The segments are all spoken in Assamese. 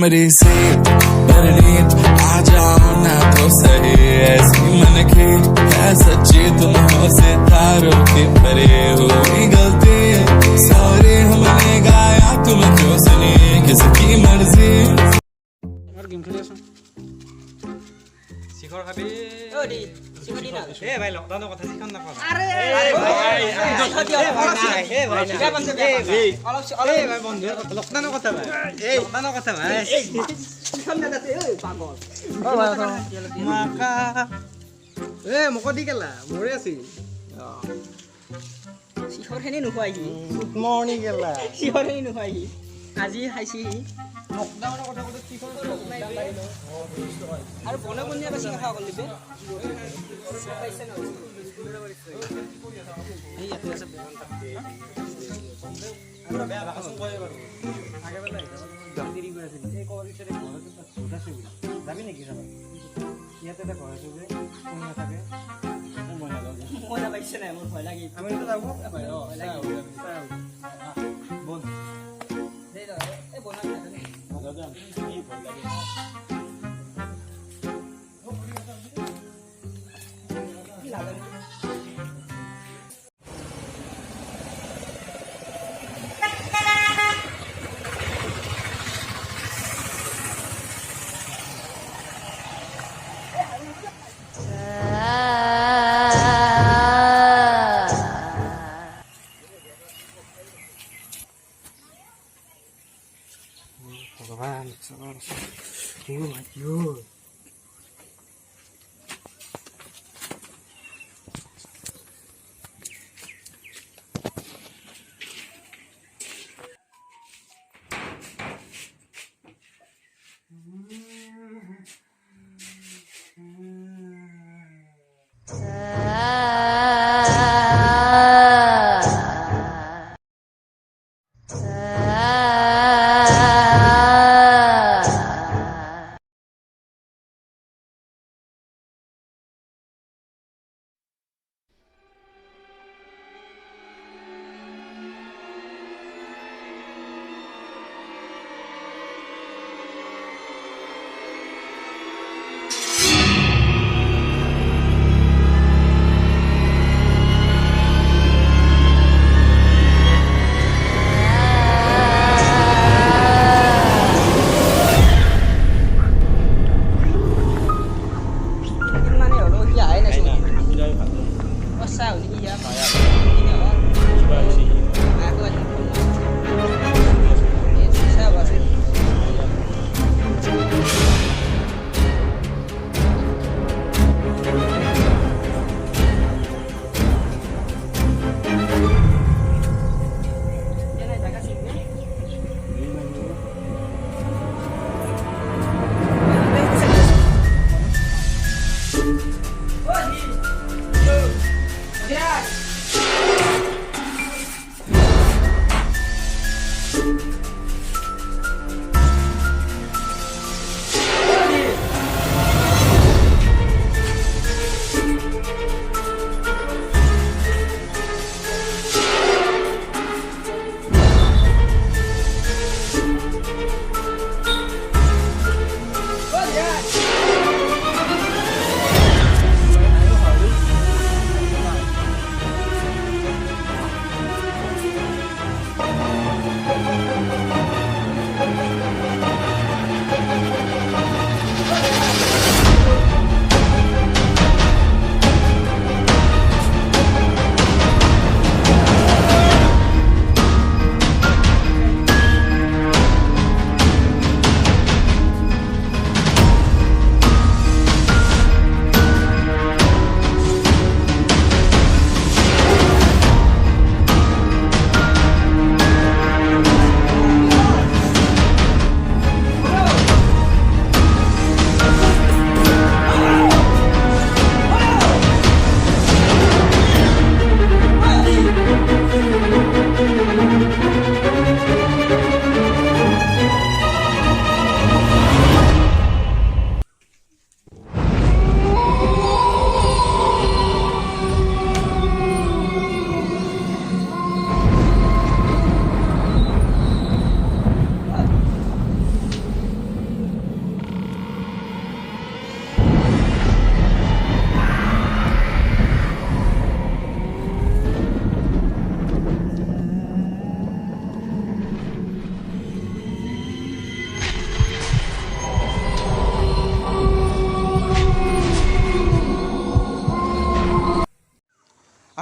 कमरे से परनीत आ जाओ ना तो सही ऐसी मन की है सच्ची तुम हो सितारों के परे हुई गलती सॉरी हमने गाया तुम क्यों सुनी किसकी मर्जी और गेम खेली আছো শিখৰ খাবি ও দি শিখৰি না এ ভাই লকডাউনৰ কথা শিখন না পাবা আৰে ভাই এ ভাই যা বন্ধ যা অলপ ভাই বন্ধু লকডাউনৰ কথা ভাই এই লকডাউনৰ কথা ভাই শিখন না দাতে ঐ পাগল মাকা এ মোক দি কেলা মৰে আছিল শিখৰ হেনি নুহুৱাই গুড মৰ্নিং কেলা শিখৰ হেনি নুহুৱাই আজি খাইছি লকডাউনৰ কথা কত শিখৰ আৰু বনে বনিয়া বেছি খাওয়া কৰলি বে এই ইয়াতে আছে আমৰা বেয়া ভাষণ কয় বাৰু আগে বেলা দেৰি কৰি আছিল এই কল বিচাৰে ঘৰত দুটা আছে যাবি নেকি যাবা ইয়াতে এটা ঘৰ আছে যে কোন নাথাকে মজা পাইছে না মোৰ ভয় লাগি আমি তো যাব ভয় লাগি বল দে দে এ বনা না যাম কি ভয় লাগে কি লাগে ভগৱান oh my god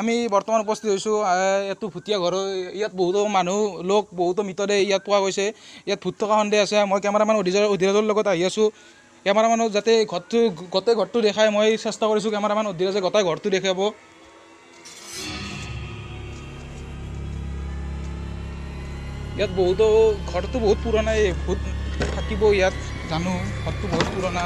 আমি বৰ্তমান উপস্থিত হৈছোঁ এইটো ভুটীয়া ঘৰ ইয়াত বহুতো মানুহ লোক বহুতো মৃতদেহ ইয়াত পোৱা গৈছে ইয়াত ভূত থকা সন্দেহ আছে মই কেমেৰামেন অধিৰাজৰ লগত আহি আছোঁ কেমেৰামেনক যাতে ঘৰটো গোটেই ঘৰটো দেখাই মই চেষ্টা কৰিছোঁ কেমেৰামেন অধিৰাজে গোটেই ঘৰটো দেখাব ইয়াত বহুতো ঘৰটো বহুত পুৰণা ভূত থাকিব ইয়াত জানো ঘৰটো বহুত পুৰণা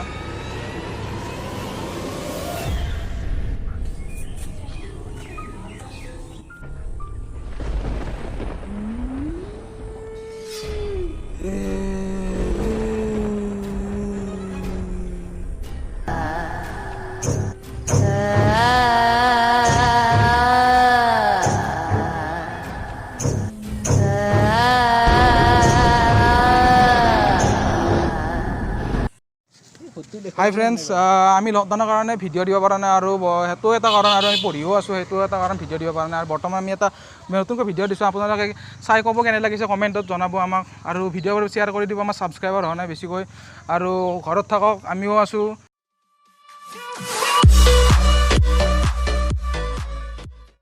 হাই ফ্ৰেণ্ডছ আমি লকডাউনৰ কাৰণে ভিডিঅ' দিব পৰা নাই আৰু সেইটো এটা কাৰণ আৰু আমি পঢ়িও আছোঁ সেইটো এটা কাৰণ ভিডিঅ' দিব পৰা নাই আৰু বৰ্তমান আমি এটা নতুনকৈ ভিডিঅ' দিছোঁ আপোনালোকে চাই ক'ব কেনে লাগিছে কমেণ্টত জনাব আমাক আৰু ভিডিঅ'বোৰ শ্বেয়াৰ কৰি দিব আমাৰ ছাবস্ক্ৰাইবাৰ হোৱা নাই বেছিকৈ আৰু ঘৰত থাকক আমিও আছোঁ